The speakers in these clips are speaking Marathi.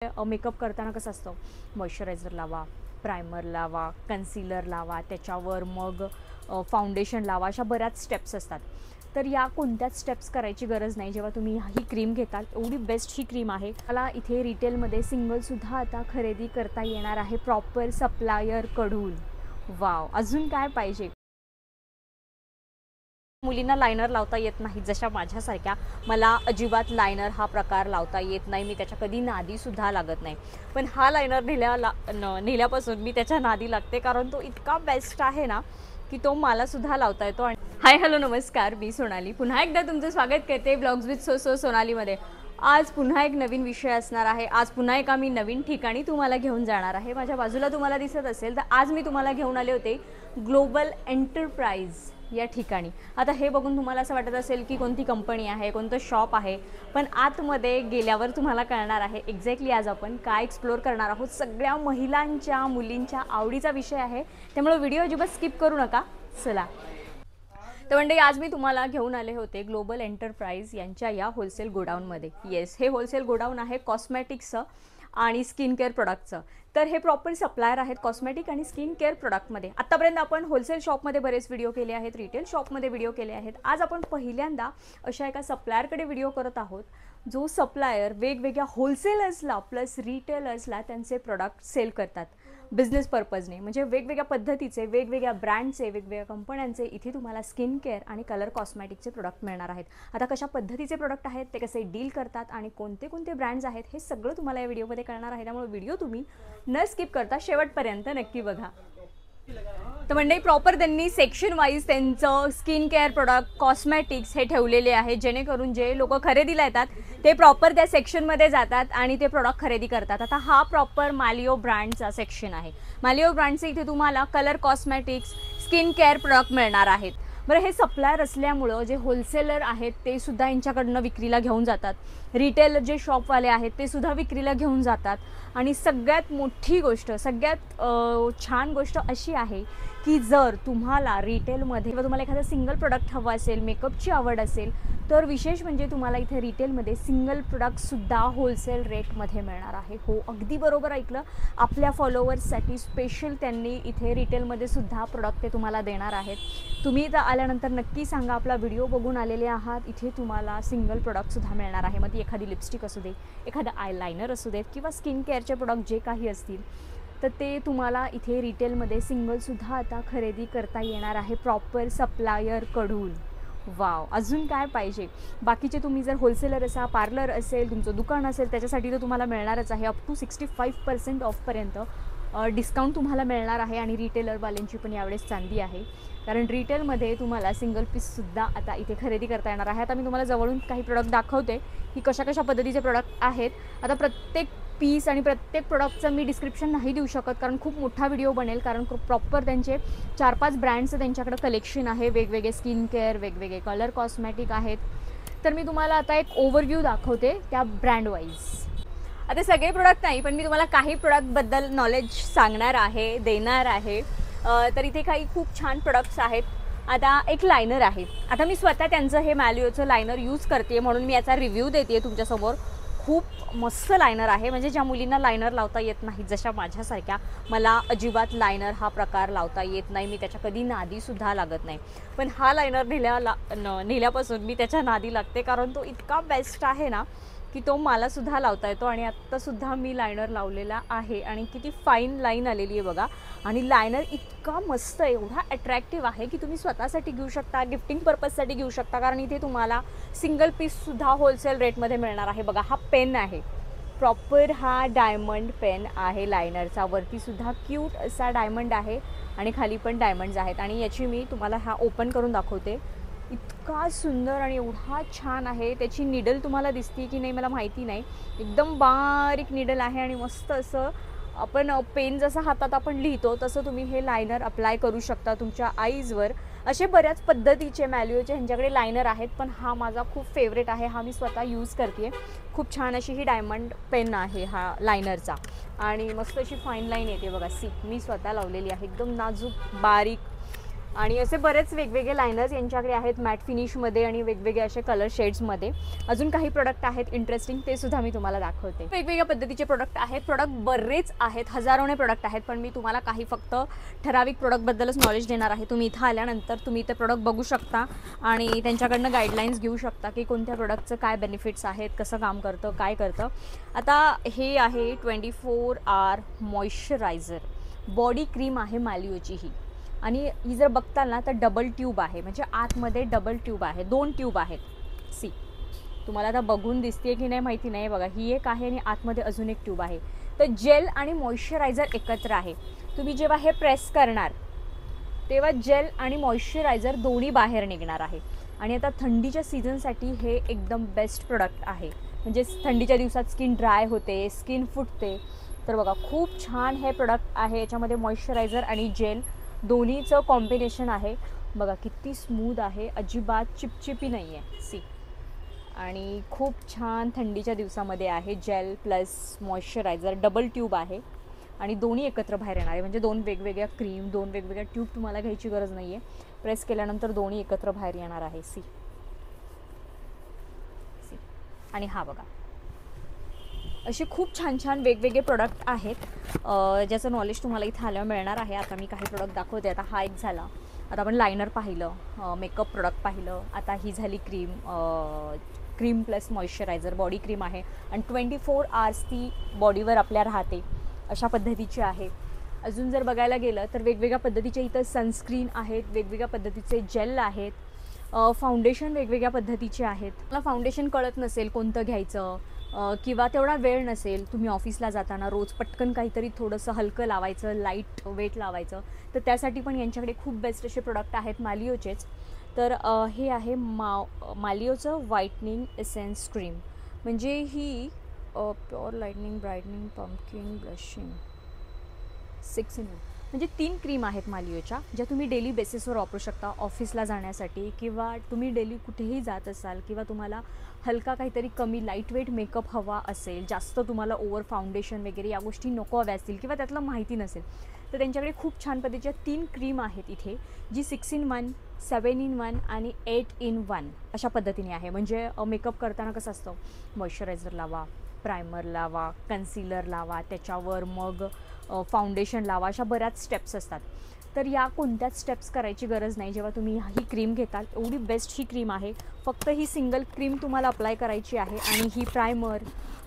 मेकअप करताना कसं असतं, मॉइश्चरायझर लावा, प्रायमर लावा, कन्सिलर लावा, त्याच्यावर मग फाउंडेशन लावा, अशा बऱ्याच स्टेप्स असतात. तर या कोणत्याच स्टेप्स करायची गरज नाही जेव्हा तुम्ही ही क्रीम घेताल. एवढी बेस्ट ही क्रीम आहे. मला इथे रिटेलमध्ये सिंगलसुद्धा आता खरेदी करता येणार आहे प्रॉपर सप्लायरकडून. वाव, अजून काय पाहिजे. मुलींना लायनर लावता येत नाही जशा माझ्यासारख्या, मला अजिबात लायनर हा प्रकार लावता येत नाही. मी त्याच्या कधी नादीसुद्धा लागत नाही. पण हा लायनर नेल्यापासून मी त्याच्या नादी लागते, कारण तो इतका बेस्ट आहे ना की तो मलासुद्धा लावता येतो. आणि हाय हॅलो नमस्कार, मी सोनाली पुन्हा एकदा तुमचं स्वागत करते ब्लॉग्स विथ सोनालीमध्ये. आज पुन्हा एक नवीन विषय असणार आहे. आज पुन्हा एका मी नवीन ठिकाणी तुम्हाला घेऊन जाणार आहे. माझ्या बाजूला तुम्हाला दिसत असेल तर आज मी तुम्हाला घेऊन आले होते ग्लोबल एंटरप्राइज या ठिकाणी. आता हे बघून तुम्हाला असं वाटत असेल की कोणती कंपनी आहे, कोणतं शॉप आहे, पण आतमध्ये गेल्यावर तुम्हाला कळणार आहे एक्झॅक्टली आज आपण काय एक्सप्लोर करणार आहोत. सगळ्या महिलांच्या मुलींच्या आवडीचा विषय आहे, त्यामुळे व्हिडिओ अजिबात स्किप करू नका. चला तर मंडळी, आज मी तुम्हाला घेऊन आले होते ग्लोबल एंटरप्राइज यांच्या या होलसेल गोडाऊनमध्ये. येस, हे होलसेल गोडाऊन आहे कॉस्मॅटिक्सचं आणि स्किन केअर प्रोडक्टचं. तर हे प्रॉपर सप्लायर आहेत कॉस्मॅटिक आणि स्किन केअर प्रोडक्टमध्ये. आत्तापर्यंत आपण होलसेल शॉपमध्ये बरेच व्हिडिओ केले आहेत, रिटेल शॉपमध्ये व्हिडिओ केले आहेत. आज आपण पहिल्यांदा अशा एका सप्लायरकडे व्हिडिओ करत आहोत जो सप्लायर वेगवेगळ्या होलसेलर्सला प्लस रिटेलर्सला त्यांचे प्रोडक्ट सेल करतात बिझनेस पर्पजने. म्हणजे वेगवेगळ्या पद्धतीचे, वेगवेगळ्या ब्रँडचे, वेगवेगळ्या कंपन्यांचे इथे तुम्हाला स्किन केअर आणि कलर कॉस्मॅटिकचे प्रोडक्ट मिळणार आहेत. आता कशा पद्धतीचे प्रोडक्ट आहेत, ते कसे डील करतात आणि कोणते कोणते ब्रँड्स आहेत, हे सगळं तुम्हाला या व्हिडिओमध्ये कळणार आहे. त्यामुळे व्हिडिओ तुम्ही न स्किप करता शेवटपर्यंत नक्की बघा. तर म्हणजे प्रॉपर त्यांनी सेक्शन वाईज त्यांचं स्किन केअर प्रोडक्ट कॉस्मॅटिक्स हे ठेवलेले आहे, जेणेकरून जे लोक खरेदीला येतात ते प्रॉपर त्या सेक्शनमध्ये जातात आणि ते प्रोडक्ट खरेदी करतात. आता हा प्रॉपर मालिओ ब्रँडचा सेक्शन आहे. मालिओ ब्रँडचे इथे तुम्हाला colour cosmetics skin care product मिळणार आहेत. बरं, हे सप्लायर असल्यामुळं जे होलसेलर आहेत ते सुद्धा यांच्याकडनं विक्रीला घेऊन जातात. रिटेल जे शॉपवाले आहेत ते सुद्धा विक्रीला घेऊन जातात. आणि सगळ्यात मोठी गोष्ट, सगळ्यात छान गोष्ट अशी आहे की जर तुम्हाला रिटेलमध्ये किंवा तुम्हाला एखादं सिंगल प्रोडक्ट हवं असेल, मेकअपची आवड असेल, तर विशेष म्हणजे तुम्हाला इथे रिटेलमध्ये सिंगल प्रोडक्टसुद्धा होलसेल रेटमध्ये मिळणार आहे. हो, अगदी बरोबर ऐकलं. आपल्या फॉलोअर्ससाठी स्पेशल त्यांनी इथे रिटेलमध्ये सुद्धा प्रोडक्ट ते तुम्हाला देणार आहेत. तुम्ही इथं आल्यानंतर नक्की सांगा आपला व्हिडिओ बघून आलेले आहात. इथे तुम्हाला सिंगल प्रोडक्टसुद्धा मिळणार आहे. मग ती एखादी लिपस्टिक असू दे, एखादं आय लायनर असू देत किंवा स्किन केअरचे प्रोडक्ट जे काही असतील, तर ते तुम्हाला इथे रिटेलमध्ये सिंगलसुद्धा आता खरेदी करता येणार आहे प्रॉपर सप्लायरकडून. वाव, अजून काय पाहिजे. बाकीचे तुम्ही जर होलसेलर असा, पार्लर असेल, तुमचं दुकान असेल, त्याच्यासाठी तर तुम्हाला मिळणारच आहे. अप टू 65% ऑफपर्यंत डिस्काउंट तुम्हाला मिळणार आहे. आणि रिटेलरवाल्यांची पण यावेळेस चांदी आहे, कारण रिटेलमध्ये तुम्हाला सिंगल पीससुद्धा आता इथे खरेदी करता येणार आहे. आता मी तुम्हाला जवळून काही प्रोडक्ट दाखवते की कशा कशा पद्धतीचे प्रोडक्ट आहेत. आता प्रत्येक पीस आणि प्रत्येक प्रोडक्टचं मी डिस्क्रिप्शन नाही देऊ शकत, कारण खूप मोठा व्हिडिओ बनेल. कारण प्रॉपर त्यांचे 4-5 ब्रँड्सचं त्यांच्याकडे कलेक्शन आहे. वेगवेगळे स्किन केअर, वेगवेगळे कलर कॉस्मॅटिक आहेत. तर मी तुम्हाला आता एक ओव्हरव्ह्यू दाखवते त्या ब्रँड वाईज. आता सगळे प्रोडक्ट नाही, पण मी तुम्हाला काही प्रोडक्टबद्दल नॉलेज सांगणार आहे, देणार आहे. तर इथे काही खूप छान प्रोडक्ट्स आहेत. आता एक लायनर आहे. आता मी स्वतः त्यांचं हे मॅलिओचं लायनर यूज करते, म्हणून मी याचा रिव्ह्यू देते तुमच्यासमोर. खूप मस्त लायनर आहे. म्हणजे ज्या मुलींना लायनर लावता येत नाही जशा माझ्यासारख्या, मला अजिबात लायनर हा प्रकार लावता येत नाही. मी त्याच्या कधी नादीसुद्धा लागत नाही. पण हा लायनर नेल्यापासून मी त्याच्या नादी लागते, कारण तो इतका बेस्ट आहे ना की तो मलासुद्धा लावता येतो. आणि आत्तासुद्धा मी लायनर लावलेला आहे आणि किती फाईन लाईन आलेली आहे बघा. आणि लायनर इतका मस्त, एवढा अट्रॅक्टिव्ह आहे की तुम्ही स्वतःसाठी घेऊ शकता, गिफ्टिंग पर्पजसाठी घेऊ शकता. कारण इथे तुम्हाला सिंगल पीससुद्धा होलसेल रेटमध्ये मिळणार आहे. बघा, हा पेन आहे, प्रॉपर हा डायमंड पेन आहे लायनरचा. वरतीसुद्धा क्यूट असा डायमंड आहे आणि खाली पण डायमंड्स आहेत. आणि याची मी तुम्हाला हा ओपन करून दाखवते. इतका सुंदर आणि एवढा छान आहे. त्याची निडल तुम्हाला दिसते की नाही मला माहिती नाही. एकदम बारीक निडल आहे आणि मस्त असं आपण पेन जसं हातात आपण लिहितो तसं तुम्ही हे लायनर अप्लाय करू शकता तुमच्या आईजवर. असे बऱ्याच पद्धतीचे मॅलिओचे ह्यांच्याकडे लायनर आहेत, पण हा माझा खूप फेवरेट आहे. हा मी स्वतः यूज करते. खूप छान अशी ही डायमंड पेन आहे हा लायनरचा. आणि मस्त अशी फाईन लाईन येते बघा. मी स्वतः लावलेली आहे. एकदम नाजूक बारीक आणि असे बरेच वेगवेगळे लायनर्स यांच्याकडे आहेत मॅट फिनिशमध्ये आणि वेगवेगळे असे कलर शेड्समध्ये. अजून काही प्रोडक्ट आहेत इंटरेस्टिंग, ते सुद्धा मी तुम्हाला दाखवते. वेगवेगळ्या पद्धतीचे प्रोडक्ट आहेत, प्रोडक्ट बरेच आहेत, हजारोने प्रोडक्ट आहेत, पण मी तुम्हाला काही फक्त ठराविक प्रोडक्टबद्दलच नॉलेज देणार आहे. तुम्ही इथं आल्यानंतर तुम्ही ते प्रोडक्ट बघू शकता आणि त्यांच्याकडनं गाईडलाईन्स घेऊ शकता की कोणत्या प्रोडक्टचं काय बेनिफिट्स आहेत, कसं काम करतं, काय करतं. आता हे आहे 24 आवर मॉइश्चरायझर बॉडी क्रीम आहे मालियोची ही. आणि ही जर बघताल ना तर डबल ट्यूब आहे, म्हणजे आतमध्ये डबल ट्यूब आहे, 2 ट्यूब आहेत. सी तुम्हाला आता बघून दिसते की नाही माहिती नाही, बघा ही एक आहे आणि आतमध्ये अजून एक ट्यूब आहे. तर जेल आणि मॉइश्चरायझर एकत्र आहे. तुम्ही जेव्हा हे प्रेस करणार तेव्हा जेल आणि मॉइश्चरायझर दोन्ही बाहेर निघणार आहे. आणि आता थंडीच्या सीझनसाठी हे एकदम बेस्ट प्रोडक्ट आहे. म्हणजे थंडीच्या दिवसात स्किन ड्राय होते, स्किन फुटते, तर बघा खूप छान हे प्रोडक्ट आहे. याच्यामध्ये मॉइश्चरायझर आणि जेल दोन्हीचं कॉम्बिनेशन आहे. बघा किती स्मूथ आहे, अजिबात चिपचिपी नाही आहे. सी आणि खूप छान थंडीच्या दिवसामध्ये आहे. Gel plus moisturiser double tube आहे आणि दोन्ही एकत्र बाहेर येणार आहे. म्हणजे 2 वेगवेगळ्या क्रीम, 2 वेगवेगळ्या ट्यूब तुम्हाला घ्यायची गरज नाही आहे. प्रेस केल्यानंतर दोन्ही एकत्र बाहेर येणार आहे. सी आणि हा बघा असे खूप छान छान वेगवेगळे प्रोडक्ट आहेत ज्याचं नॉलेज तुम्हाला इथं आल्यावर मिळणार आहे. आता मी काही प्रोडक्ट दाखवते. आता हा एक झाला, आता आपण लायनर पाहिलं, मेकअप प्रोडक्ट पाहिलं, आता ही झाली cream plus moisturiser body cream आहे आणि 24 आवर्स ती बॉडीवर आपल्या राहते, अशा पद्धतीची आहे. अजून जर बघायला गेलं तर वेगवेगळ्या पद्धतीचे इथं सनस्क्रीन आहेत, वेगवेगळ्या पद्धतीचे जेल आहेत, फाउंडेशन वेगवेगळ्या पद्धतीचे आहेत. मला फाउंडेशन कळत नसेल कोणतं घ्यायचं किंवा तेवढा वेळ नसेल, तुम्ही ऑफिसला जाताना रोज पटकन काहीतरी थोडंसं हलकं लावायचं, लाईट वेट लावायचं, तर त्यासाठी पण यांच्याकडे खूप बेस्ट असे प्रोडक्ट आहेत मालियोचेच. तर हे आहे मालियोचं व्हाईटनिंग एसेन्स क्रीम. म्हणजे ही pure lightening brightening pumpkin blushing 6 in 1, म्हणजे 3 क्रीम आहेत मालियोच्या, ज्या तुम्ही डेली बेसिसवर वापरू शकता ऑफिसला जाण्यासाठी, किंवा तुम्ही डेली कुठेही जात असाल किंवा तुम्हाला हलका काहीतरी कमी लाईटवेट मेकअप हवा असेल, जास्त तुम्हाला ओव्हर फाउंडेशन वगैरे या गोष्टी नको हव्या असतील किंवा त्यातलं माहिती नसेल, तर त्यांच्याकडे खूप छान पद्धतीच्या 3 क्रीम आहेत इथे, जी 6 in 1, 7 in 1 आणि 8 in 1 अशा पद्धतीने आहे. म्हणजे मेकअप करताना कसं असतं, मॉइश्चरायझर लावा, प्रायमर लावा, कन्सिलर लावा, त्याच्यावर मग फाउंडेशन लावा, अशा बऱ्याच स्टेप्स असतात. तर या कोणत्याच स्टेप्स करायची गरज नाही जेव्हा तुम्ही ही क्रीम घेताल. एवढी बेस्ट ही क्रीम आहे. फक्त ही सिंगल क्रीम तुम्हाला अप्लाय करायची आहे आणि ही प्रायमर,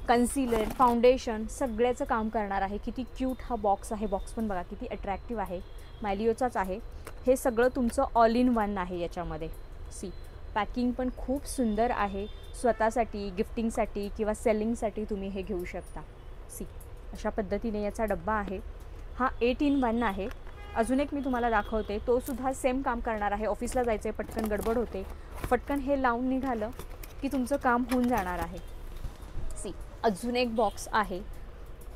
कन्सिलर, फाउंडेशन सगळ्याचं काम करणार आहे. किती क्यूट हा बॉक्स आहे. बॉक्स पण बघा किती अट्रॅक्टिव्ह आहे, मालियोचाच आहे. हे सगळं तुमचं ऑल इन वन आहे याच्यामध्ये. सी पॅकिंग पण खूप सुंदर आहे. स्वतःसाठी, गिफ्टिंगसाठी किंवा सेलिंगसाठी तुम्ही हे घेऊ शकता. सी अशा पद्धतीने याचा डब्बा आहे. हा 8 in 1 आहे. अजून एक मी तुम्हाला दाखवते, तो सुद्धा सेम काम करणार आहे. ऑफिसला जायचं आहे, पटकन गडबड होते, पटकन हे लावून निघालं की तुमचं काम होऊन जाणार आहे. सी अजून एक बॉक्स आहे,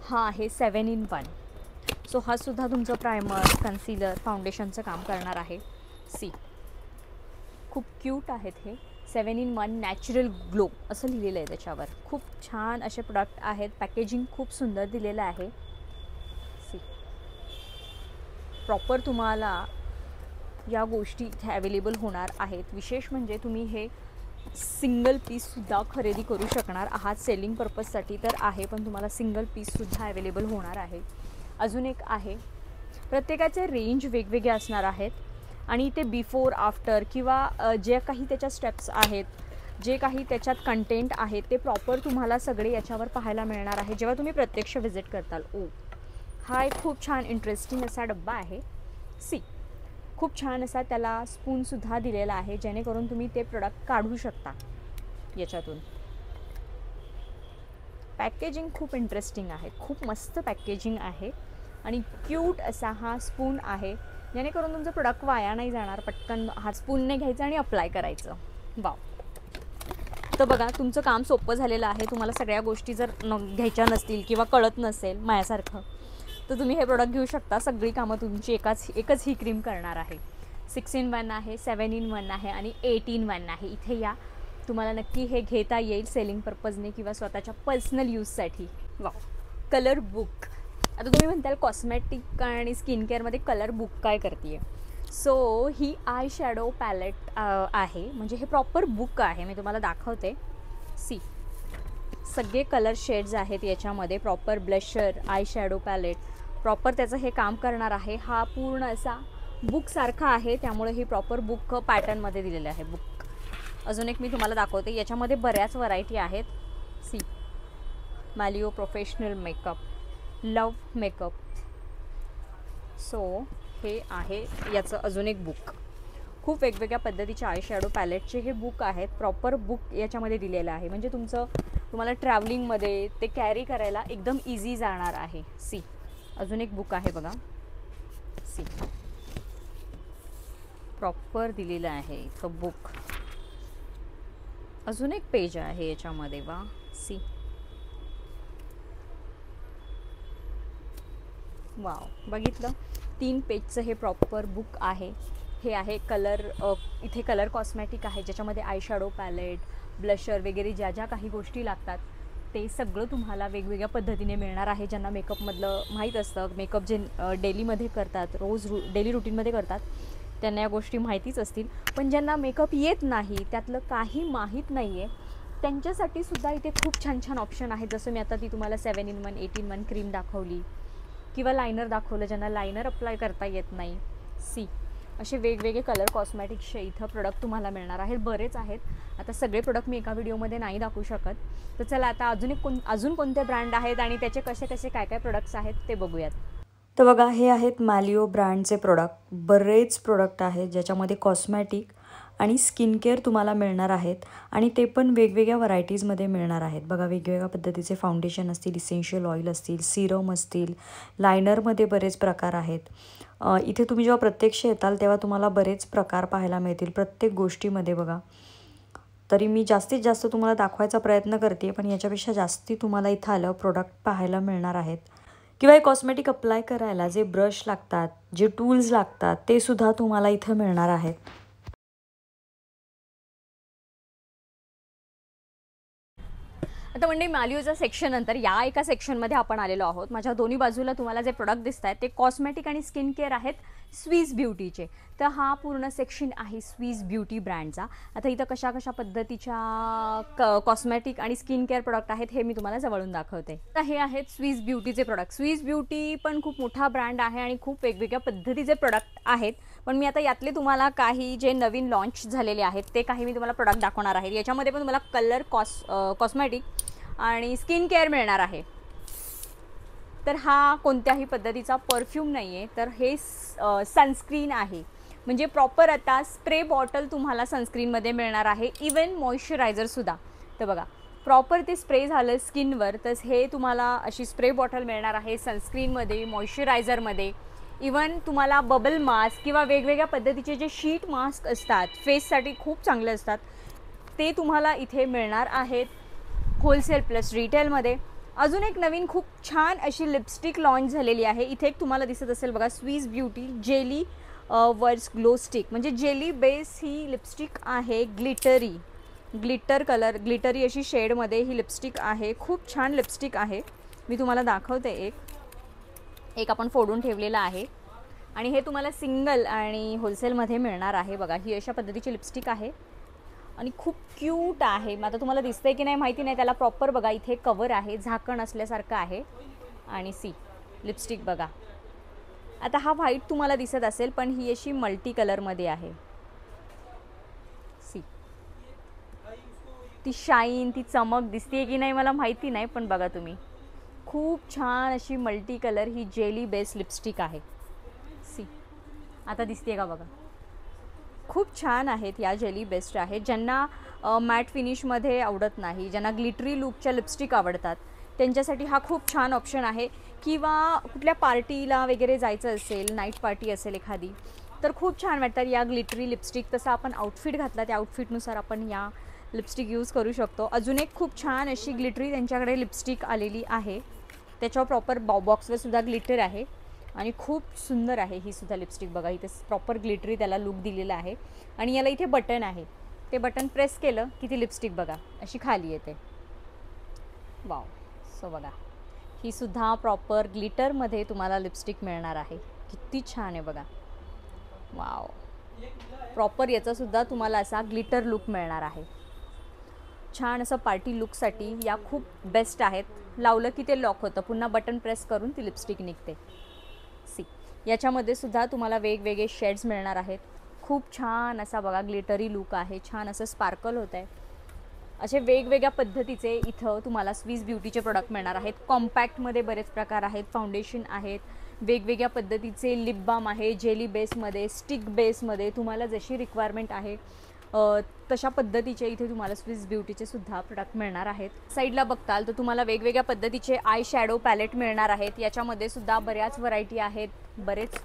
हा आहे 7 in 1. सो हा सुद्धा तुमचं प्रायमर, कन्सिलर, फाउंडेशनचं काम करणार आहे. सी खूप क्यूट आहेत हे. 7 in 1 नॅचरल ग्लो असं लिहिलेलं आहे त्याच्यावर. खूप छान असे प्रोडक्ट आहेत. पॅकेजिंग खूप सुंदर दिलेलं आहे. सी प्रॉपर तुम्हाला या गोष्टी इथे अवेलेबल होणार आहेत. विशेष म्हणजे तुम्ही हे सिंगल पीससुद्धा खरेदी करू शकणार आहात. सेलिंग पर्पजसाठी तर आहे, पण तुम्हाला सिंगल पीससुद्धा अवेलेबल होणार आहे. अजून एक आहे. प्रत्येकाचे रेंज वेगवेगळे असणार आहेत आणि ते बिफोर आफ्टर किंवा जे काही त्याच्या स्टेप्स आहेत, जे काही त्याच्यात कंटेंट आहेत, ते प्रॉपर तुम्हाला सगळे याच्यावर पाहायला मिळणार आहे जेव्हा तुम्ही प्रत्यक्ष व्हिजिट करताल. हा एक खूप छान इंटरेस्टिंग असा डब्बा आहे. सी खूप छान असा त्याला स्पूनसुद्धा दिलेला आहे, जेणेकरून तुम्ही ते प्रोडक्ट काढू शकता याच्यातून. पॅकेजिंग खूप इंटरेस्टिंग आहे, खूप मस्त पॅकेजिंग आहे आणि क्यूट असा हा स्पून आहे, जेणेकरून तुमचं प्रोडक्ट वाया नाही जाणार. पटकन हा स्पूनने घ्यायचं आणि अप्लाय करायचं. वाव. तर बघा तुमचं काम सोपं झालेलं आहे. तुम्हाला सगळ्या गोष्टी जर घ्यायच्या नसतील किंवा कळत नसेल माझ्यासारखं, तर तुम्ही हे प्रोडक्ट घेऊ शकता. सगळी कामं तुमची एकच ही क्रीम करणार आहे. 6 in 1 आहे, 7 in 1 आहे आणि 8 in 1 आहे. इथे या, तुम्हाला नक्की हे घेता येईल सेलिंग पर्पजने किंवा स्वतःच्या पर्सनल यूजसाठी. वाव. Colour book. आता तुम्ही म्हणताल कॉस्मॅटिक आणि स्किन केअरमध्ये कलर बुक काय करते आहे, so he I shadow palette आहे, म्हणजे हे प्रॉपर बुक आहे. मी तुम्हाला दाखवते. सी, सगळे कलर शेड्स आहेत याच्यामध्ये. Proper blusher, eye shadow palette, proper त्याचं हे काम करणार आहे. हा पूर्ण असा बुकसारखा आहे, त्यामुळे ही प्रॉपर बुक पॅटर्नमध्ये दिलेलं आहे बुक. अजून एक मी तुम्हाला दाखवते. याच्यामध्ये बऱ्याच व्हरायटी आहेत. सी, मॅलिओ professional makeup, love makeup. So हे आहे याचं अजून एक बुक. खूप वेगवेगळ्या पद्धतीचे आय शॅडो पॅलेटचे हे बुक आहेत. प्रॉपर बुक याच्यामध्ये दिलेलं आहे, म्हणजे तुम्हाला ट्रॅव्हलिंगमध्ये ते कॅरी करायला एकदम इझी जाणार आहे. सी, अजून एक बुक आहे बघा. सी, प्रॉपर दिलेलं आहे इथं बुक. अजून एक पेज आहे याच्यामध्ये. वा, सी, वाव, बघितलं. 3 पेजचं हे प्रॉपर बुक आहे. हे आहे कलर, इथे कलर कॉस्मॅटिक आहे, ज्याच्यामध्ये आय शॅडो पॅलेट, ब्लशर वगैरे ज्या ज्या काही गोष्टी लागतात ते सगळं तुम्हाला वेगवेगळ्या पद्धतीने मिळणार आहे. ज्यांना मेकअपमधलं माहीत असतं, मेकअप जे डेलीमध्ये करतात, डेली रुटीनमध्ये करतात, त्यांना या गोष्टी माहितीच असतील. पण ज्यांना मेकअप येत नाही, त्यातलं काही माहीत नाही आहे, त्यांच्यासाठी सुद्धा इथे खूप छान छान ऑप्शन आहेत. जसं मी आता ती तुम्हाला 7 in 1, 8 in 1 क्रीम दाखवली, किंवा लायनर दाखवलं ज्यांना लायनर अप्लाय करता येत नाही. सी, असे वेगवेगळे कलर कॉस्मॅटिक्सचे इथं प्रोडक्ट तुम्हाला मिळणार आहेत. बरेच आहेत. आता सगळे प्रोडक्ट मी एका व्हिडिओमध्ये नाही दाखवू शकत. तर चला आता अजून कोणते ब्रँड आहेत आणि त्याचे कसे कसे काय काय प्रोडक्ट्स आहेत ते बघूयात. तर बघा, हे आहेत मॅलिओ ब्रँडचे प्रोडक्ट. बरेच प्रोडक्ट आहेत ज्याच्यामध्ये कॉस्मॅटिक आणि स्किन केअर तुम्हाला मिळणार आहेत, आणि ते पण वेगवेगळ्या व्हरायटीजमध्ये मिळणार आहेत. बघा, वेगवेगळ्या पद्धतीचे फाउंडेशन असतील, इसेन्शियल ऑइल असतील, सिरम असतील, लायनरमध्ये बरेच प्रकार आहेत. इथे तुम्ही जेव्हा प्रत्यक्ष येताल तेव्हा तुम्हाला बरेच प्रकार पाहायला मिळतील प्रत्येक गोष्टीमध्ये. बघा, तरी मी जास्तीत जास्त तुम्हाला दाखवायचा प्रयत्न करते, पण याच्यापेक्षा जास्ती तुम्हाला इथं आलं प्रोडक्ट पाहायला मिळणार आहेत. किंवा हे कॉस्मॅटिक अप्लाय करायला जे ब्रश लागतात, जे टूल्स लागतात, ते सुद्धा तुम्हाला इथं मिळणार आहेत. आता म्हणजे मॅलिओच्या सेक्शन नंतर या एका सेक्शनमध्ये आपण आलेलो आहोत. माझ्या दोन्ही बाजूला तुम्हाला जे प्रोडक्ट दिसत आहेत ते कॉस्मॅटिक आणि स्किन केअर आहेत, स्विस ब्युटीचे. तर हा पूर्ण सेक्शन आहे स्विस ब्युटी ब्रँडचा. आता इथं कशा कशा पद्धतीच्या कॉस्मॅटिक आणि स्किन केअर प्रोडक्ट आहेत हे मी तुम्हाला जवळून दाखवते. तर हे आहेत स्विस ब्युटीचे प्रोडक्ट. स्विस ब्युटी पण खूप मोठा ब्रँड आहे आणि खूप वेगवेगळ्या पद्धतीचे प्रोडक्ट आहेत. पण मी आता यातले तुम्हाला काही जे नवीन लॉन्च झालेले आहेत ते काही मी तुम्हाला प्रोडक्ट दाखवणार आहे. याच्यामध्ये पण तुम्हाला कलर कॉस्मॅटिक आणि स्किन केअर मिळणार आहे. तर हा कोणत्याही पद्धतीचा परफ्यूम नाही आहे, तर हे सनस्क्रीन आहे. म्हणजे प्रॉपर आता स्प्रे बॉटल तुम्हाला सनस्क्रीनमध्ये मिळणार आहे, इवन मॉइश्चरायझरसुद्धा. तर बघा, प्रॉपर ते स्प्रे झालं स्किनवर, तर हे तुम्हाला अशी स्प्रे बॉटल मिळणार आहे सनस्क्रीनमध्ये, मॉइश्चरायझरमध्ये. इवन तुम्हाला बबल मास्क किंवा वेगवेगळ्या पद्धतीचे जे शीट मास्क असतात, फेससाठी खूप चांगले असतात, ते तुम्हाला इथे मिळणार आहेत होलसेल प्लस रिटेलमध्ये. अजून एक नवीन खूप छान अशी लिपस्टिक लॉन्च झालेली आहे. इथे एक तुम्हाला दिसत असेल बघा, स्विस ब्युटी जेली वर्स ग्लो स्टिक. म्हणजे जेली बेस ही लिपस्टिक आहे, ग्लिटर कलर, ग्लिटरी अशी शेडमध्ये ही लिपस्टिक आहे. खूप छान लिपस्टिक आहे. मी तुम्हाला दाखवते. एक आपण फोडून ठेवलेला आहे, आणि हे तुम्हाला सिंगल आणि होलसेलमध्ये मिळणार आहे. बघा, ही अशा पद्धतीची लिपस्टिक आहे आणि खूप क्यूट आहे. आता तुम्हाला दिसतंय की नाही माहिती नाही, त्याला प्रॉपर बघा इथे कवर आहे, झाकण असल्यासारखं आहे. आणि सी, लिपस्टिक बघा. आता हा व्हाईट तुम्हाला दिसत असेल, पण ही अशी मल्टी कलरमध्ये आहे. सी, ती शाईन, ती चमक दिसते की नाही मला माहिती नाही, पण बघा तुम्ही, खूप छान अशी मल्टी कलर ही जेली बेस लिपस्टिक आहे. सी, आता दिसते का बघा, खूप छान आहेत या जेली बेस्ट आहेत. ज्यांना मॅट फिनिशमध्ये आवडत नाही, ज्यांना ग्लिटरी लुकच्या लिपस्टिक आवडतात, त्यांच्यासाठी हा खूप छान ऑप्शन आहे. किंवा कुठल्या पार्टीला वगैरे जायचं असेल, नाईट पार्टी असेल एखादी, तर खूप छान वाटतात या ग्लिटरी लिपस्टिक. तसं आपण आउटफिट घातला त्या आउटफिटनुसार आपण या लिपस्टिक यूज करू शकतो. अजून एक खूप छान अशी ग्लिटरी त्यांच्याकडे लिपस्टिक आलेली आहे, त्याच्यावर प्रॉपर बॉक्सवर सुद्धा ग्लिटर आहे आणि खूप सुंदर आहे ही सुद्धा लिपस्टिक. बघा, इथे प्रॉपर ग्लिटरी त्याला लुक दिलेला आहे, आणि याला इथे बटन आहे. ते बटन प्रेस केलं की ती लिपस्टिक बघा अशी खाली येते. वाव, सो बघा, ही सुद्धा प्रॉपर ग्लिटरमध्ये तुम्हाला लिपस्टिक मिळणार आहे. किती छान आहे बघा. वाव, प्रॉपर याचा सुद्धा तुम्हाला असा ग्लिटर लुक मिळणार आहे. छान असं पार्टी लुकसाठी या खूप बेस्ट आहेत. लावलं की ते लॉक होतं, पुन्हा बटन प्रेस करून ती लिपस्टिक निघते. सी, याच्यामध्ये सुद्धा तुम्हाला वेगवेगळे शेड्स मिळणार आहेत. खूप छान असा बघा ग्लिटरी लुक आहे, छान असं स्पार्कल होत आहे. असे वेगवेगळ्या पद्धतीचे इथं तुम्हाला स्विस ब्युटीचे प्रोडक्ट मिळणार आहेत. कॉम्पॅक्टमध्ये बरेच प्रकार आहेत, फाउंडेशन आहेत, वेगवेगळ्या पद्धतीचे लिप बाम आहे, जेली बेसमध्ये, स्टिक बेसमध्ये, तुम्हाला जशी रिक्वायरमेंट आहे तशा पद्धतीचे इथे तुम्हाला स्विस ब्युटीचे सुद्धा प्रोडक्ट मिळणार आहेत. साईडला बघताल तर तुम्हाला वेगवेगळ्या पद्धतीचे आय शॅडो पॅलेट मिळणार आहेत. याच्यामध्ये सुद्धा बऱ्याच व्हरायटी आहेत, बरेच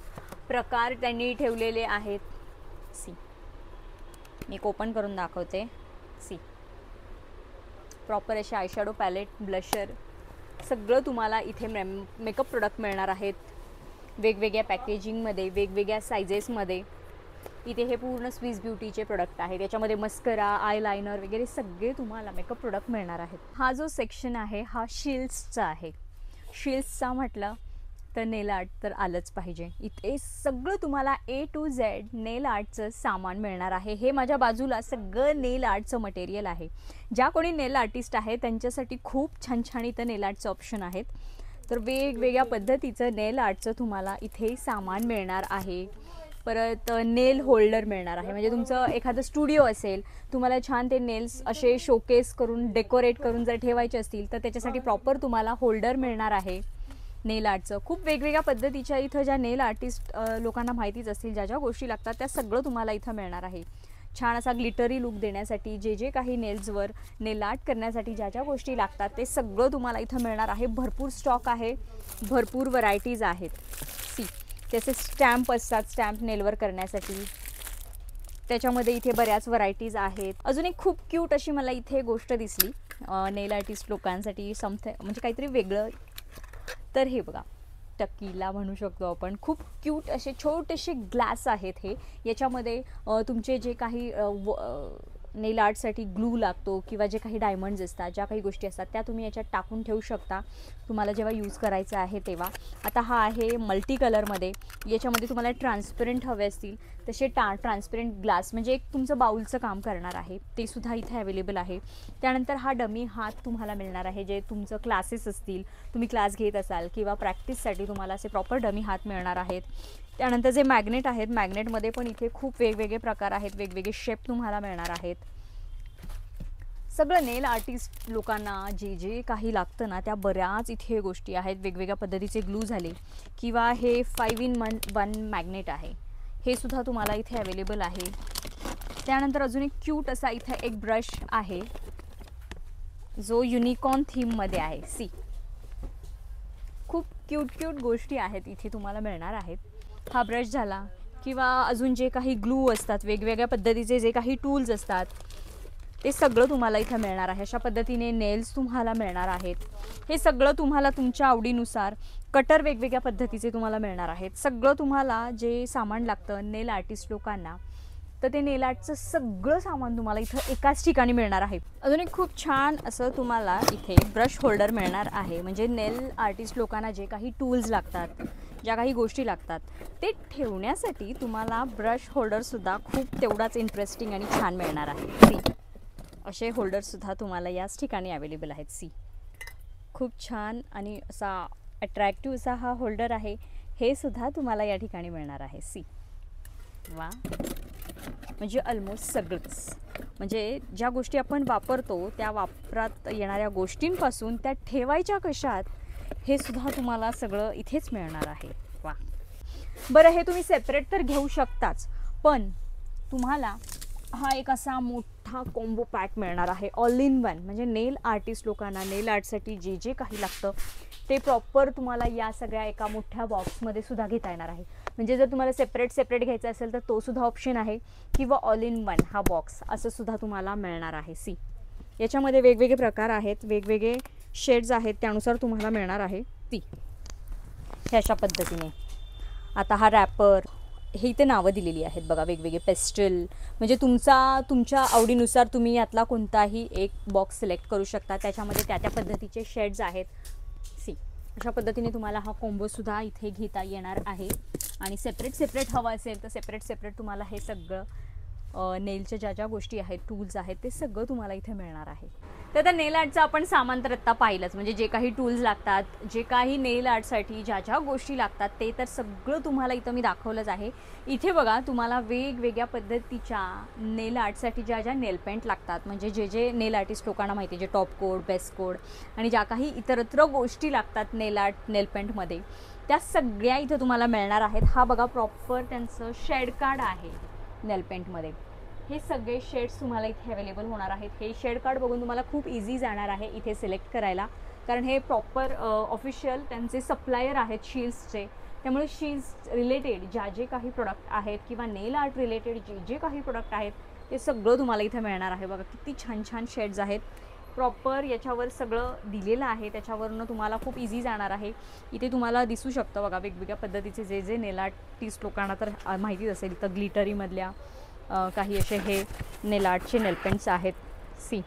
प्रकार त्यांनी ठेवलेले आहेत. सी, मी ओपन करून दाखवते. सी, प्रॉपर असे आय शॅडो पॅलेट, ब्लशर सगळं तुम्हाला इथे मेकअप प्रोडक्ट मिळणार आहेत. वेगवेगळ्या पॅकेजिंगमध्ये, वेगवेगळ्या सायझेसमध्ये. इथे हे पूर्ण स्विस ब्युटीचे प्रोडक्ट आहेत. याच्यामध्ये मस्करा, आय लायनर वगैरे सगळे तुम्हाला मेकअप प्रोडक्ट मिळणार आहेत. हा जो सेक्शन आहे हा शील्ड्सचा आहे. शील्ड्सचा म्हटलं तर नेल आर्ट तर आलंच पाहिजे. इथे सगळं तुम्हाला A to Z नेल आर्टचं सामान मिळणार आहे. हे माझ्या बाजूला सगळं नेल आर्टचं मटेरियल आहे. ज्या कोणी नेल आर्टिस्ट आहे त्यांच्यासाठी खूप छान छान इथं नेल आर्टचं ऑप्शन आहेत. तर वेगवेगळ्या पद्धतीचं नेल आर्टचं तुम्हाला इथे सामान मिळणार आहे. परत नेल होल्डर मिळणार आहे. म्हणजे तुमचं एखादं स्टुडिओ असेल, तुम्हाला छान ते नेल्स असे शोकेस करून डेकोरेट करून जर ठेवायचे असतील तर त्याच्यासाठी प्रॉपर तुम्हाला होल्डर मिळणार आहे नेल आर्टचं. खूप वेगवेगळ्या पद्धतीच्या इथं ज्या नेल आर्टिस्ट लोकांना माहितीच असतील, ज्या ज्या गोष्टी लागतात त्या सगळं तुम्हाला इथं मिळणार आहे. छान असा ग्लिटरी लुक देण्यासाठी जे जे काही नेल्सवर नेल आर्ट करण्यासाठी ज्या ज्या गोष्टी लागतात ते सगळं तुम्हाला इथं मिळणार आहे. भरपूर स्टॉक आहे, भरपूर व्हरायटीज आहेत. सी, त्याचे स्टॅम्प असतात, स्टॅम्प नेलवर करण्यासाठी. त्याच्यामध्ये इथे बऱ्याच व्हरायटीज आहेत. अजून एक खूप क्यूट अशी मला इथे गोष्ट दिसली नेल आर्टिस्ट लोकांसाठी, म्हणजे काहीतरी वेगळं. तर हे बघा, टकीला म्हणू शकतो आपण. खूप क्यूट असे छोटेसे ग्लास आहेत हे. याच्यामध्ये तुमचे जे काही नेल आर्टसाठी ग्लू लागतो किंवा जे काही डायमंड्स असतात, ज्या काही गोष्टी असतात त्या तुम्ही याच्यात टाकून ठेवू शकता तुम्हाला जेव्हा यूज करायचं आहे तेव्हा. आता हा आहे मल्टी कलरमध्ये. याच्यामध्ये तुम्हाला ट्रान्सपरंट हवे असतील तसे ट्रान्सपरंट ग्लास, म्हणजे एक तुमचं बाउलचं काम करणार आहे, ते सुद्धा इथे अवेलेबल आहे. त्यानंतर हा डमी हात तुम्हाला मिळणार आहे. जे तुमचं क्लासेस असतील, तुम्ही क्लास घेत असाल किंवा प्रॅक्टिससाठी तुम्हाला असे प्रॉपर डमी हात मिळणार आहेत. त्यानंतर जे मॅग्नेट आहेत, मॅग्नेटमध्ये पण इथे खूप वेगवेगळे प्रकार आहेत, वेगवेगळे शेप तुम्हाला मिळणार आहेत. सगळं नेल आर्टिस्ट लोकांना जे जे काही लागतं ना त्या बऱ्याच इथे गोष्टी आहेत. वेगवेगळ्या पद्धतीचे ग्लू झाले किंवा हे 5-in-1 मॅग्नेट आहे, हे सुद्धा तुम्हाला इथे अवेलेबल आहे. त्यानंतर अजून एक क्यूट असा इथे एक ब्रश आहे जो युनिकॉर्न थीममध्ये आहे. सी, खूप क्यूट क्यूट गोष्टी आहेत इथे तुम्हाला मिळणार आहेत. हा ब्रश झाला किंवा अजून जे काही ग्लू असतात, वेगवेगळ्या पद्धतीचे जे काही टूल्स असतात ते सगळं तुम्हाला इथं मिळणार आहे. अशा पद्धतीने नेल्स तुम्हाला मिळणार आहेत. हे सगळं तुम्हाला तुमच्या आवडीनुसार, कटर वेगवेगळ्या पद्धतीचे तुम्हाला मिळणार आहेत. सगळं तुम्हाला जे सामान लागतं नेल आर्टिस्ट लोकांना, तर ते नेल आर्टचं सगळं सामान तुम्हाला इथं एकाच ठिकाणी मिळणार आहे. अजून एक खूप छान असं तुम्हाला इथे ब्रश होल्डर मिळणार आहे. म्हणजे नेल आर्टिस्ट लोकांना जे काही टूल्स लागतात, ज्या काही गोष्टी लागतात ते ठेवण्यासाठी तुम्हाला ब्रश होल्डरसुद्धा खूप तेवढाच इंटरेस्टिंग आणि छान मिळणार आहे. सी, असे होल्डरसुद्धा तुम्हाला याच ठिकाणी अवेलेबल आहेत. सी, खूप छान आणि असा अट्रॅक्टिव्ह असा हा होल्डर आहे, हे सुद्धा तुम्हाला या ठिकाणी मिळणार आहे. सी, वा, म्हणजे ऑलमोस्ट सगळंच, म्हणजे ज्या गोष्टी आपण वापरतो त्या वापरात येणाऱ्या गोष्टींपासून त्या ठेवायच्या कशात, हे सुद्धा तुम्हाला सगळं इथेच मिळणार आहे. वा, बरं, हे तुम्ही सेपरेट तर घेऊ शकताच, पण तुम्हाला हा एक असा मोठा कॉम्बो पॅक मिळणार आहे, ऑल इन वन. म्हणजे नेल आर्टिस्ट लोकांना नेल आर्टसाठी जे जे काही लागतं ते प्रॉपर तुम्हाला या सगळ्या एका मोठ्या बॉक्समध्ये सुद्धा घेता येणार आहे. म्हणजे जर तुम्हाला सेपरेट घ्यायचं असेल तर तो सुद्धा ऑप्शन आहे, किंवा ऑल इन वन हा बॉक्स असं सुद्धा तुम्हाला मिळणार आहे. सी, याच्यामध्ये वेगवेगळे प्रकार आहेत, वेगवेगळे शेड्स आहेत, त्यानुसार तुम्हाला मिळणार आहे. ती हे अशा पद्धतीने. आता हा रॅपर, हे इथे नावं दिलेली आहेत बघा, वेगवेगळे पेस्टल, म्हणजे तुमच्या आवडीनुसार तुम्ही यातला कोणताही एक बॉक्स सिलेक्ट करू शकता. त्याच्यामध्ये त्या पद्धतीचे शेड्स आहेत. सी, अशा पद्धतीने तुम्हाला हा कोंबोसुद्धा इथे घेता येणार आहे. आणि सेपरेट हवं असेल तर सेपरेट तुम्हाला हे सगळं नेलच्या ज्या गोष्टी आहेत, टूल्स आहेत, ते सगळं तुम्हाला इथे मिळणार आहे. तर आता नेल आर्टचं आपण सामान तर आत्ता पाहिलंच, म्हणजे जे काही टूल्स लागतात, जे काही नेल आर्टसाठी ज्या गोष्टी लागतात ते तर सगळं तुम्हाला इथं मी दाखवलंच आहे. इथे बघा तुम्हाला वेगवेगळ्या पद्धतीच्या नेल आर्टसाठी ज्या नेल पेंट लागतात, म्हणजे जे नेल आर्टिस्ट लोकांना माहिती आहे, जे टॉप कोड, बेस्ट कोड आणि ज्या काही इतरत्र गोष्टी लागतात नेल आर्ट नेल पेंटमध्ये, त्या सगळ्या इथं तुम्हाला मिळणार आहेत. हा बघा प्रॉपर त्यांचं शेड कार्ड आहे नेल पेंटमध्ये. हे सगळे शेड्स तुम्हाला इथे अवेलेबल होणार आहेत. हे शेड कार्ड बघून तुम्हाला खूप इझी जाणार आहे इथे सिलेक्ट करायला, कारण हे प्रॉपर ऑफिशियल त्यांचे सप्लायर आहेत शील्ड्सचे. त्यामुळे शील्ड्स रिलेटेड जे काही प्रोडक्ट आहेत किंवा नेल आर्ट रिलेटेड जे काही प्रोडक्ट आहेत ते सगळं तुम्हाला इथे मिळणार आहे. बघा किती छान शेड्स आहेत. प्रॉपर याच्यावर सगळं दिलेलं आहे, त्याच्यावरनं तुम्हाला खूप इझी जाणार आहे. इथे तुम्हाला दिसू शकतं बघा वेगवेगळ्या पद्धतीचे जे नेल आर्टिस्ट लोकांना तर माहितीच असेल, इथं ग्लिटरीमधल्या काही असे हे नेल आर्टचे नेल पेंट्स आहेत सी,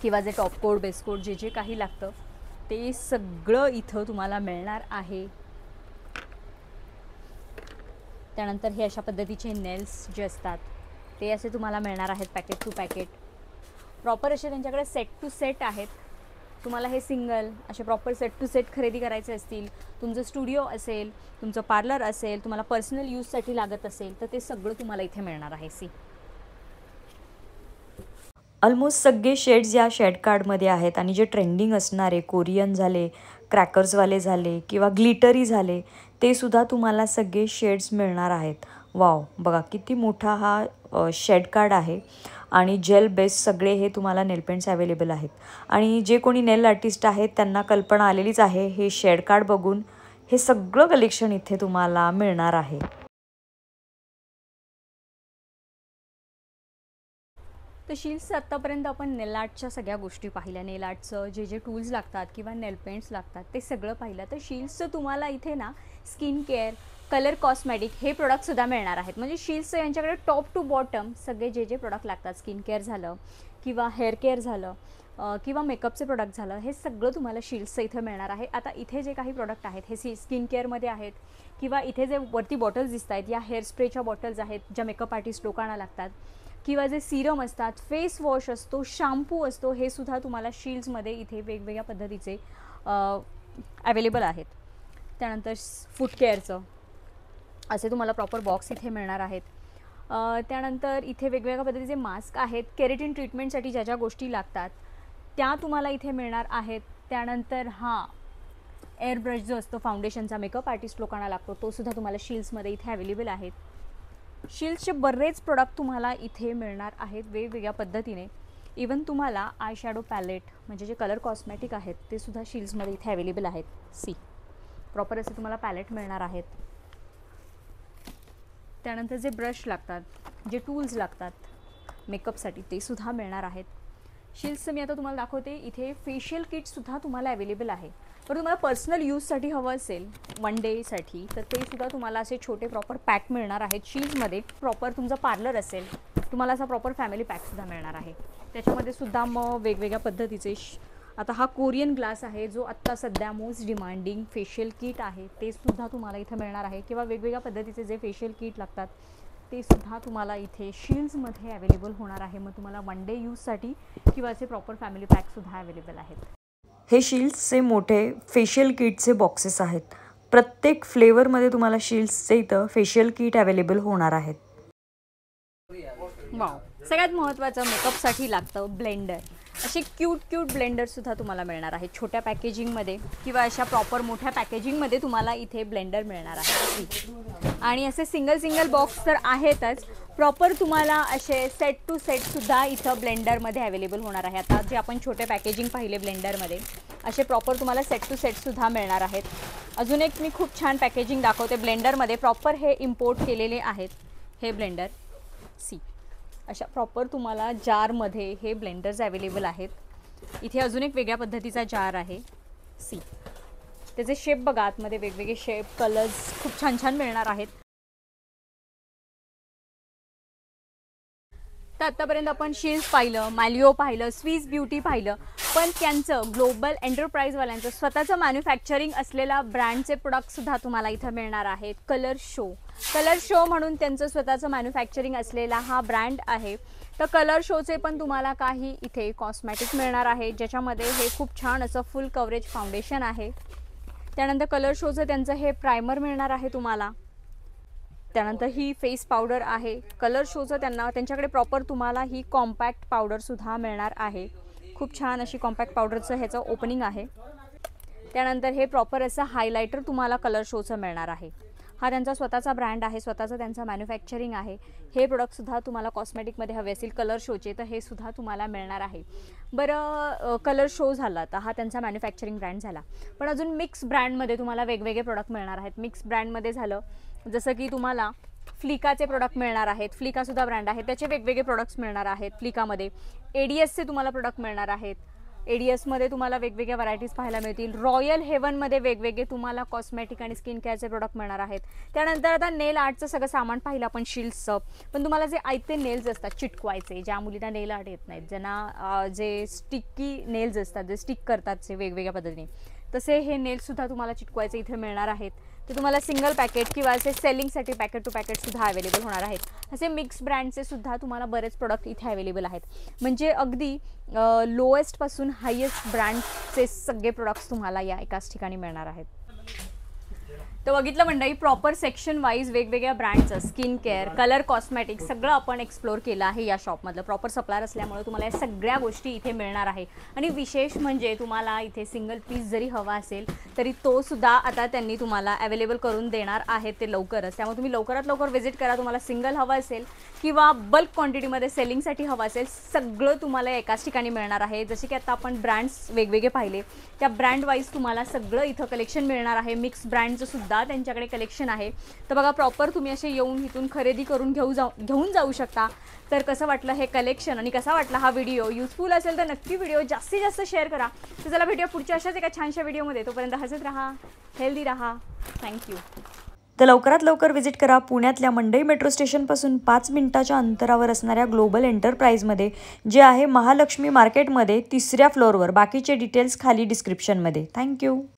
किंवा जे टॉप कोड, बेस कोड जे काही लागतं ते सगळं इथं तुम्हाला मिळणार आहे. त्यानंतर हे अशा पद्धतीचे नेल्स जे असतात ते असे तुम्हाला मिळणार आहेत पॅकेट टू पॅकेट. प्रॉपर असे त्यांच्याकडे सेट टू सेट आहेत. तुम्हाला हे सिंगल असे प्रॉपर सेट टू सेट खरेदी करायचे असतील, तुमचं स्टुडिओ असेल, तुमचं पार्लर असेल, तुम्हाला पर्सनल यूजसाठी लागत असेल तर ते सगळं तुम्हाला इथे मिळणार आहे. सी ऑलमोस्ट सगळे शेड्स या शेड कार्डमध्ये आहेत. आणि जे ट्रेंडिंग असणारे कोरियन झाले, क्रॅकर्सवाले झाले किंवा ग्लिटरी झाले, ते सुद्धा तुम्हाला सगळे शेड्स मिळणार आहेत. वाव, बघा किती मोठा हा शेड कार्ड आहे. आणि जेल बेस सगळे हे तुम्हाला नेल पेंट्स अवेलेबल आहेत. आणि जे कोणी नेल आर्टिस्ट आहेत त्यांना कल्पना आलेलीच आहे, हे शेड कार्ड बघून हे सगळं कलेक्शन इथे तुम्हाला मिळणार आहे. तर शील्ड्सचं आत्तापर्यंत आपण नेल आर्टच्या सगळ्या गोष्टी पाहिल्या. नेल आर्टचं जे टूल्स लागतात किंवा नेल पेंट्स लागतात ते सगळं पाहिलं. तर शील्ड्सचं तुम्हाला इथे ना स्किन केअर, कलर कॉस्मॅटिक हे प्रोडक्टसुद्धा मिळणार आहेत. म्हणजे शील्ड्सचं यांच्याकडे टॉप टू बॉटम सगळे जे प्रोडक्ट लागतात, स्किन केअर झालं किंवा हेअर केअर झालं किंवा मेकअपचे प्रोडक्ट झालं, हे सगळं तुम्हाला शील्ड्सचं इथं मिळणार आहे. आता इथे जे काही प्रोडक्ट आहेत हे स्किन केअरमध्ये आहेत, किंवा इथे जे वरती बॉटल्स दिसत आहेत या हेअर स्प्रेच्या बॉटल्स आहेत ज्या मेकअप आर्टिस्ट लोकांना लागतात, किंवा जे सिरम असतात, फेस वॉश असतो, शॅम्पू असतो, हे सुद्धा तुम्हाला शील्ड्समध्ये इथे वेगवेगळ्या पद्धतीचे अवेलेबल आहेत. त्यानंतर फूटकेअरचं असे तुम्हाला प्रॉपर बॉक्स इथे मिळणार आहेत. त्यानंतर इथे वेगवेगळ्या पद्धतीचे मास्क आहेत. केरेटिन ट्रीटमेंटसाठी ज्या गोष्टी लागतात त्या तुम्हाला इथे मिळणार आहेत. त्यानंतर हा एअर ब्रश जो असतो फाउंडेशनचा मेकअप आर्टिस्ट लोकांना लागतो, तो सुद्धा तुम्हाला शील्ड्समध्ये इथे अवेलेबल आहेत. शील्ड्सचे बरेच प्रोडक्ट तुम्हाला इथे मिळणार आहेत वेगवेगळ्या पद्धतीने. इवन तुम्हाला आय शॅडो पॅलेट म्हणजे जे कलर कॉस्मॅटिक आहेत ते सुद्धा शील्ड्समध्ये इथे अवेलेबल आहेत. सी प्रॉपर असे तुम्हाला पॅलेट मिळणार आहेत. त्यानंतर जे ब्रश लागतात, जे टूल्स लागतात मेकअपसाठी ते सुद्धा मिळणार आहेत. शील्ड्सचं मी आता तुम्हाला दाखवते. इथे फेशियल किटसुद्धा तुम्हाला अवेलेबल आहे. पण तुम्हाला पर्सनल यूजसाठी हवं असेल वन डेसाठी तर ते सुद्धा तुम्हाला असे छोटे प्रॉपर पॅक मिळणार आहेत शील्ड्समध्ये. प्रॉपर तुमचं पार्लर असेल तुम्हाला असा प्रॉपर फॅमिली पॅकसुद्धा मिळणार आहे. त्याच्यामध्ये सुद्धा मग वेगवेगळ्या पद्धतीचे आता हा कोरियन ग्लास आहे जो आत्ता सध्या मोस्ट डिमांडिंग फेशियल किट आहे, ते सुद्धा तुम्हाला इथं मिळणार आहे. किंवा वेगवेगळ्या पद्धतीचे जे फेशियल किट लागतात ते सुद्धा तुम्हाला इथे शील्ड्समध्ये अवेलेबल होणार आहे. मग तुम्हाला वन डे यूजसाठी किंवा असे प्रॉपर फॅमिली पॅकसुद्धा अवेलेबल आहेत. हे शील्ड्सचे मोठे फेशियल किटचे बॉक्सेस आहेत. प्रत्येक फ्लेवरमध्ये तुम्हाला शील्ड्सचे इथं फेशियल किट अवेलेबल होणार आहेत. वाव, सगळ्यात महत्त्वाचं मेकअपसाठी लागतं ब्लेंडर. असे क्यूट ब्लेंडरसुद्धा तुम्हाला मिळणार आहे छोट्या पॅकेजिंगमध्ये किंवा अशा प्रॉपर मोठ्या पॅकेजिंगमध्ये तुम्हाला इथे ब्लेंडर मिळणार आहे. आणि असे सिंगल बॉक्स तर आहेतच, प्रॉपर तुम्हाला असे सेट टू सेटसुद्धा इथं ब्लेंडरमध्ये अवेलेबल होणार आहे. आता जे आपण छोटे पॅकेजिंग पाहिले ब्लेंडरमध्ये, असे प्रॉपर तुम्हाला सेट टू सेटसुद्धा मिळणार आहेत. अजून एक मी खूप छान पॅकेजिंग दाखवते ब्लेंडरमध्ये. प्रॉपर हे इम्पोर्ट केलेले आहेत हे ब्लेंडर. सी अशा प्रॉपर तुम्हाला जारमध्ये हे ब्लेंडर्स अवेलेबल आहेत. इथे अजून एक वेगळ्या पद्धतीचा जार आहे. सी त्याचे शेप बघा, आतमध्ये वेगवेगळे शेप, कलर्स खूप छान मिळणार आहेत. आत्तापर्यंत आपण शील्स पाहिलं, मॅलिओ पाहिलं, स्विस ब्युटी पाहिलं, पण त्यांचं ग्लोबल एंटरप्राइजवाल्यांचं स्वतःचं मॅन्युफॅक्चरिंग असलेला ब्रँडचे प्रोडक्टसुद्धा तुम्हाला इथं मिळणार आहेत. कलर शो म्हणून त्यांचं स्वतःचं मॅन्युफॅक्चरिंग असलेला हा ब्रँड आहे. तर कलर शोचे पण तुम्हाला काही इथे कॉस्मॅटिक मिळणार आहे, ज्याच्यामध्ये हे खूप छान असं फुल कव्हरेज फाउंडेशन आहे. त्यानंतर कलर शोचं त्यांचं हे प्रायमर मिळणार आहे तुम्हाला. त्यानंतर ही फेस पावडर आहे. कलर शोचं त्यांच्याकडे प्रॉपर तुम्हाला ही कॉम्पॅक्ट पावडरसुद्धा मिळणार आहे. खूप छान अशी कॉम्पॅक्ट पावडरचं ह्याचं ओपनिंग आहे. त्यानंतर हे प्रॉपर असं हायलायटर तुम्हाला कलर शोचं मिळणार आहे. हा त्यांचा स्वतःचा ब्रँड आहे, स्वतःचं त्यांचं मॅन्युफॅक्चरिंग आहे. हे प्रोडक्टसुद्धा तुम्हाला कॉस्मॅटिकमध्ये हवे असतील कलर शोचे तर हे सुद्धा तुम्हाला मिळणार आहे. बरं, कलर शो झाला तर हा त्यांचा मॅन्युफॅक्चरिंग ब्रँड झाला. पण अजून मिक्स ब्रँडमध्ये तुम्हाला वेगवेगळे प्रोडक्ट मिळणार आहेत. मिक्स ब्रँडमध्ये झालं जसं की तुम्हाला फ्लिकाचे प्रोडक्ट मिळणार आहेत. फ्लिकासुद्धा ब्रँड आहे, त्याचे वेगवेगळे प्रोडक्ट्स मिळणार आहेत. फ्लिकामध्ये एडीएसचे तुम्हाला प्रोडक्ट मिळणार आहेत. एडीएसमध्ये तुम्हाला वेगवेगळ्या व्हरायटीज पाहायला मिळतील. रॉयल हेवनमध्ये वेगवेगळे तुम्हाला कॉस्मॅटिक आणि स्किन केअरचे प्रोडक्ट मिळणार आहेत. त्यानंतर आता नेल आर्टचं सगळं सामान पाहिलं आपण, शील्ड्सचं. पण तुम्हाला जे आयते नेल्स असतात चिटकवायचे, ज्या मुलींना नेल आर्ट येत नाहीत, ज्यांना जे स्टिकी नेल्स असतात, जे स्टिक करतात जे वेगवेगळ्या पद्धतीने, तसे हे नेल्ससुद्धा तुम्हाला चिटकवायचे इथे मिळणार आहेत. ते तुम्हाला सिंगल पॅकेट किंवा असे सेलिंगसाठी पॅकेट टू पॅकेटसुद्धा अवेलेबल होणार आहेत. असे मिक्स ब्रँडचे सुद्धा तुम्हाला बरेच प्रोडक्ट इथे अवेलेबल आहेत. म्हणजे अगदी लोएस्टपासून हायेस्ट ब्रँडचे सगळे प्रोडक्ट्स तुम्हाला या एकाच ठिकाणी मिळणार आहेत. तर बघितलं मंडळी, प्रॉपर सेक्शन वाईज वेगवेगळ्या ब्रँडचं स्किन केअर, कलर कॉस्मॅटिक सगळं आपण एक्सप्लोर केलं आहे या शॉपमधलं. प्रॉपर सप्लायर असल्यामुळे तुम्हाला या सगळ्या गोष्टी इथे मिळणार आहे. आणि विशेष म्हणजे तुम्हाला इथे सिंगल पीस जरी हवा असेल तरी तो सुद्धा आता त्यांनी तुम्हाला अवेलेबल करून देणार आहेत ते लवकरच. त्यामुळे तुम्ही लवकरात लवकर व्हिजिट करा. तुम्हाला सिंगल हवं असेल किंवा बल्क क्वांटिटीमध्ये सेलिंगसाठी हवं असेल, सगळं तुम्हाला एकाच ठिकाणी मिळणार आहे. जसे की आता आपण ब्रँड्स वेगवेगळे पाहिले, त्या ब्रँड वाईज तुम्हाला सगळं इथं कलेक्शन मिळणार आहे. मिक्स ब्रँडचं सुद्धा त्यांच्याकडे कलेक्शन आहे. तर बघा, प्रॉपर तुम्ही असे येऊन इथून खरेदी करून घेऊन जाऊ शकता. तर कसं वाटलं हे कलेक्शन आणि कसा वाटला हा व्हिडिओ? युजफुल असेल तर नक्की व्हिडिओ जास्तीत जास्त शेअर करा. तर चला भेटूया पुढच्या अशाच एका छानशा व्हिडिओमध्ये. तोपर्यंत हसत राहा, हेल्दी राहा. थँक्यू. तर लवकरात लवकर व्हिजिट करा पुण्यातल्या मंडई मेट्रो स्टेशनपासून 5 मिनिटाच्या अंतरावर असणाऱ्या ग्लोबल एंटरप्राइजमध्ये, जे आहे महालक्ष्मी मार्केटमध्ये 3ऱ्या फ्लोअरवर. बाकीचे डिटेल्स खाली डिस्क्रिप्शनमध्ये. थँक्यू.